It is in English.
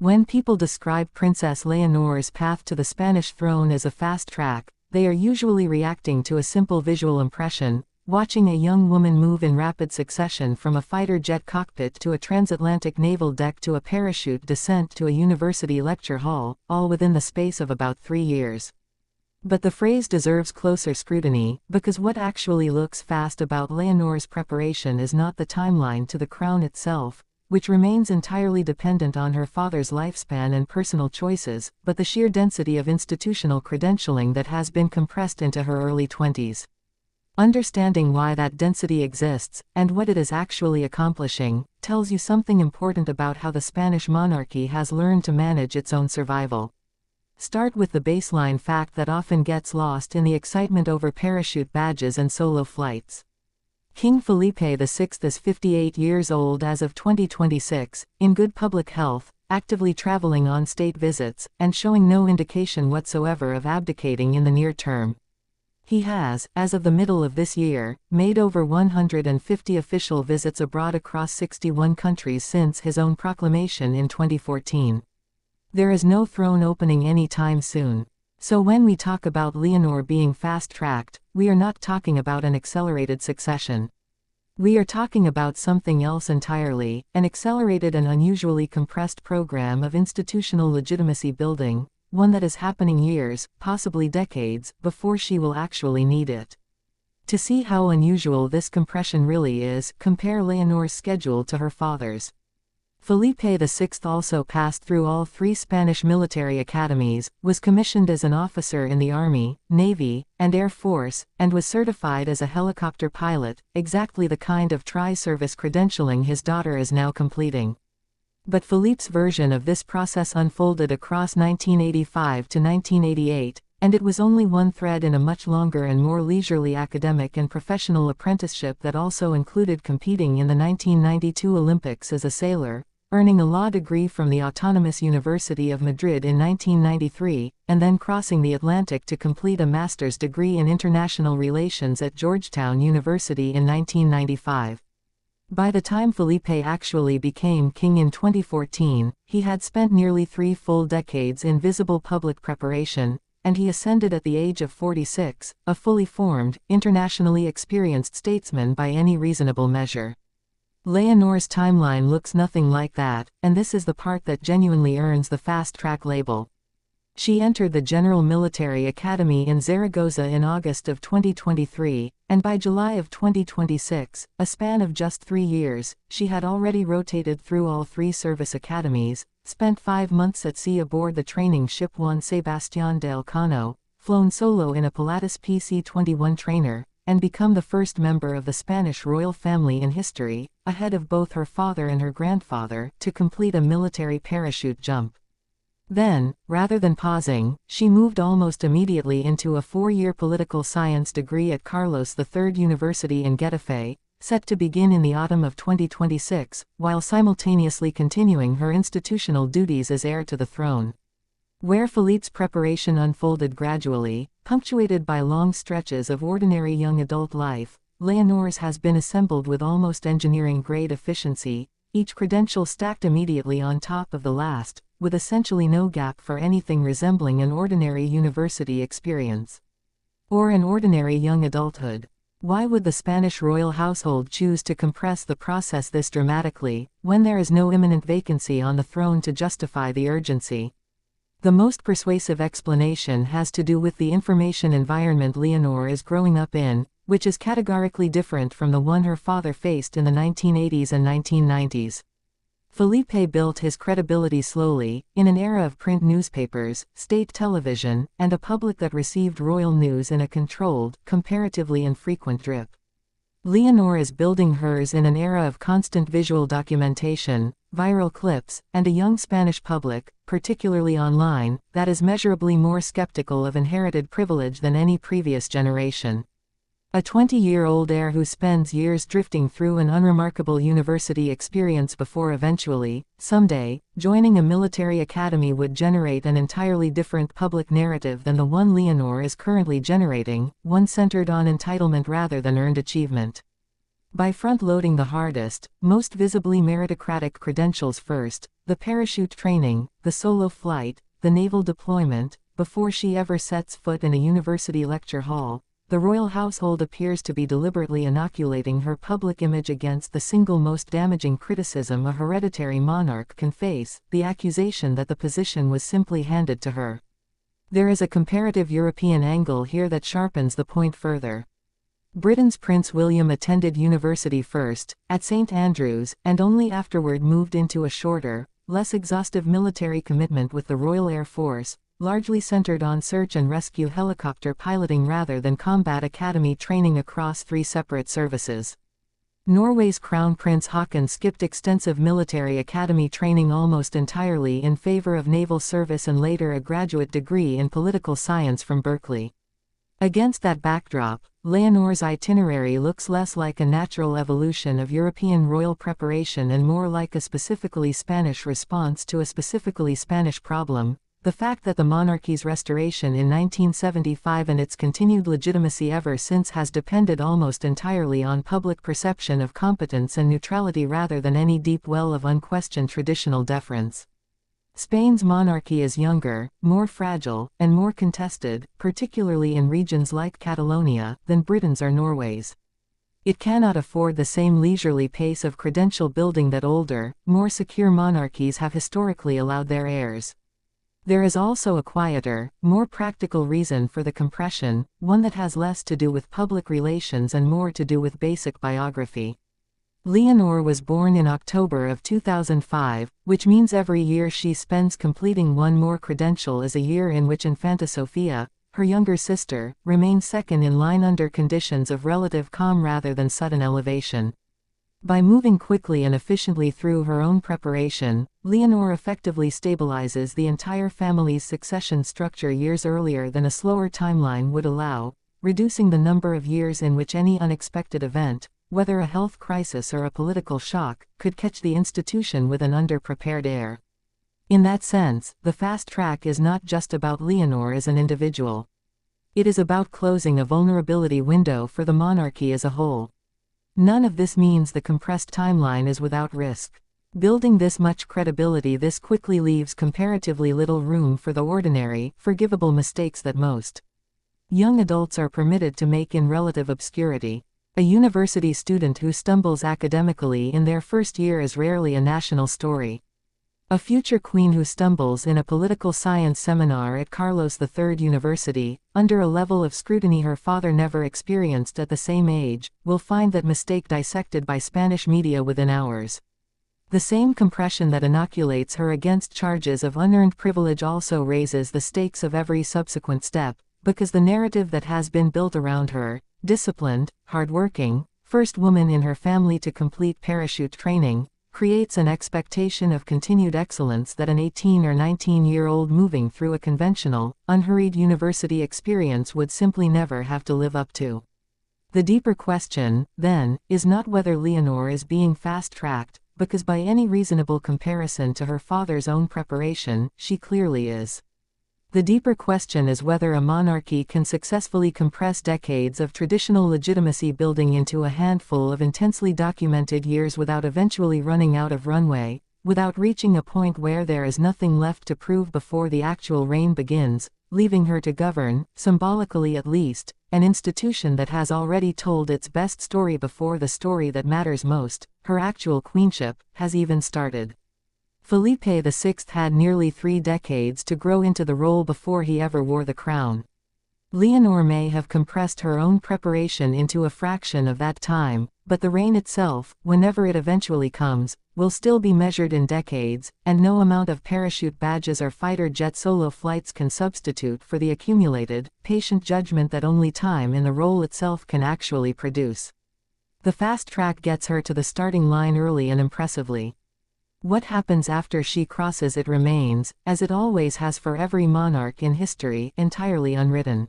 When people describe Princess Leonor's path to the Spanish throne as a fast track, they are usually reacting to a simple visual impression: watching a young woman move in rapid succession from a fighter jet cockpit to a transatlantic naval deck to a parachute descent to a university lecture hall, all within the space of about 3 years. But the phrase deserves closer scrutiny, because what actually looks fast about Leonor's preparation is not the timeline to the crown itself, which remains entirely dependent on her father's lifespan and personal choices, but the sheer density of institutional credentialing that has been compressed into her early 20s. Understanding why that density exists, and what it is actually accomplishing, tells you something important about how the Spanish monarchy has learned to manage its own survival. Start with the baseline fact that often gets lost in the excitement over parachute badges and solo flights. King Felipe VI is 58 years old as of 2026, in good public health, actively traveling on state visits, and showing no indication whatsoever of abdicating in the near term. He has, as of the middle of this year, made over 150 official visits abroad across 61 countries since his own proclamation in 2014. There is no throne opening anytime soon. So when we talk about Leonor being fast-tracked, we are not talking about an accelerated succession. We are talking about something else entirely: an accelerated and unusually compressed program of institutional legitimacy building, one that is happening years, possibly decades, before she will actually need it. To see how unusual this compression really is, compare Leonor's schedule to her father's. Felipe VI also passed through all 3 Spanish military academies, was commissioned as an officer in the Army, Navy, and Air Force, and was certified as a helicopter pilot, exactly the kind of tri-service credentialing his daughter is now completing. But Felipe's version of this process unfolded across 1985 to 1988, and it was only one thread in a much longer and more leisurely academic and professional apprenticeship that also included competing in the 1992 Olympics as a sailor, earning a law degree from the Autonomous University of Madrid in 1993, and then crossing the Atlantic to complete a master's degree in international relations at Georgetown University in 1995. By the time Felipe actually became king in 2014, he had spent nearly 3 full decades in visible public preparation, and he ascended at the age of 46, a fully formed, internationally experienced statesman by any reasonable measure. Leonor's timeline looks nothing like that, and this is the part that genuinely earns the fast-track label. She entered the General Military Academy in Zaragoza in August of 2023, and by July of 2026, a span of just 3 years, she had already rotated through all 3 service academies, spent 5 months at sea aboard the training ship Juan Sebastián del Cano, flown solo in a Pilatus PC-21 trainer, and become the first member of the Spanish royal family in history, ahead of both her father and her grandfather, to complete a military parachute jump. Then, rather than pausing, she moved almost immediately into a 4-year political science degree at Carlos III University in Getafe, set to begin in the autumn of 2026, while simultaneously continuing her institutional duties as heir to the throne. Where Felipe's preparation unfolded gradually, punctuated by long stretches of ordinary young adult life, Leonor's has been assembled with almost engineering-grade efficiency, each credential stacked immediately on top of the last, with essentially no gap for anything resembling an ordinary university experience. Or an ordinary young adulthood. Why would the Spanish royal household choose to compress the process this dramatically, when there is no imminent vacancy on the throne to justify the urgency? The most persuasive explanation has to do with the information environment Leonor is growing up in, which is categorically different from the one her father faced in the 1980s and 1990s. Felipe built his credibility slowly, in an era of print newspapers, state television, and a public that received royal news in a controlled, comparatively infrequent drip. Leonor is building hers in an era of constant visual documentation, viral clips, and a young Spanish public, particularly online, that is measurably more skeptical of inherited privilege than any previous generation. A 20-year-old heir who spends years drifting through an unremarkable university experience before eventually, someday, joining a military academy would generate an entirely different public narrative than the one Leonor is currently generating, one centered on entitlement rather than earned achievement. By front-loading the hardest, most visibly meritocratic credentials first, the parachute training, the solo flight, the naval deployment. Before she ever sets foot in a university lecture hall, the royal household appears to be deliberately inoculating her public image against the single most damaging criticism a hereditary monarch can face, the accusation that the position was simply handed to her. There is a comparative European angle here that sharpens the point further. Britain's Prince William attended university first, at St Andrews, and only afterward moved into a shorter, less exhaustive military commitment with the Royal Air Force, largely centered on search and rescue helicopter piloting rather than combat academy training across 3 separate services. Norway's Crown Prince Haakon skipped extensive military academy training almost entirely in favor of naval service and later a graduate degree in political science from Berkeley. Against that backdrop, Leonor's itinerary looks less like a natural evolution of European royal preparation and more like a specifically Spanish response to a specifically Spanish problem: the fact that the monarchy's restoration in 1975 and its continued legitimacy ever since has depended almost entirely on public perception of competence and neutrality rather than any deep well of unquestioned traditional deference. Spain's monarchy is younger, more fragile, and more contested, particularly in regions like Catalonia, than Britain's or Norway's. It cannot afford the same leisurely pace of credential building that older, more secure monarchies have historically allowed their heirs. There is also a quieter, more practical reason for the compression, one that has less to do with public relations and more to do with basic biography. Leonor was born in October of 2005, which means every year she spends completing one more credential is a year in which Infanta Sofia, her younger sister, remains second in line under conditions of relative calm rather than sudden elevation. By moving quickly and efficiently through her own preparation, Leonor effectively stabilizes the entire family's succession structure years earlier than a slower timeline would allow, reducing the number of years in which any unexpected event, whether a health crisis or a political shock, could catch the institution with an underprepared heir. In that sense, the fast track is not just about Leonor as an individual. It is about closing a vulnerability window for the monarchy as a whole. None of this means the compressed timeline is without risk. Building this much credibility this quickly leaves comparatively little room for the ordinary, forgivable mistakes that most young adults are permitted to make in relative obscurity. A university student who stumbles academically in their first year is rarely a national story. A future queen who stumbles in a political science seminar at Carlos III University, under a level of scrutiny her father never experienced at the same age, will find that mistake dissected by Spanish media within hours. The same compression that inoculates her against charges of unearned privilege also raises the stakes of every subsequent step, because the narrative that has been built around her, disciplined, hardworking, first woman in her family to complete parachute training, creates an expectation of continued excellence that an 18 or 19-year-old moving through a conventional, unhurried university experience would simply never have to live up to. The deeper question, then, is not whether Leonor is being fast-tracked, because by any reasonable comparison to her father's own preparation, she clearly is. The deeper question is whether a monarchy can successfully compress decades of traditional legitimacy building into a handful of intensely documented years without eventually running out of runway, without reaching a point where there is nothing left to prove before the actual reign begins, leaving her to govern, symbolically at least, an institution that has already told its best story before the story that matters most, her actual queenship, has even started. Felipe VI had nearly 3 decades to grow into the role before he ever wore the crown. Leonor may have compressed her own preparation into a fraction of that time, but the reign itself, whenever it eventually comes, will still be measured in decades, and no amount of parachute badges or fighter jet solo flights can substitute for the accumulated, patient judgment that only time in the role itself can actually produce. The fast track gets her to the starting line early and impressively. What happens after she crosses it remains, as it always has for every monarch in history, entirely unwritten.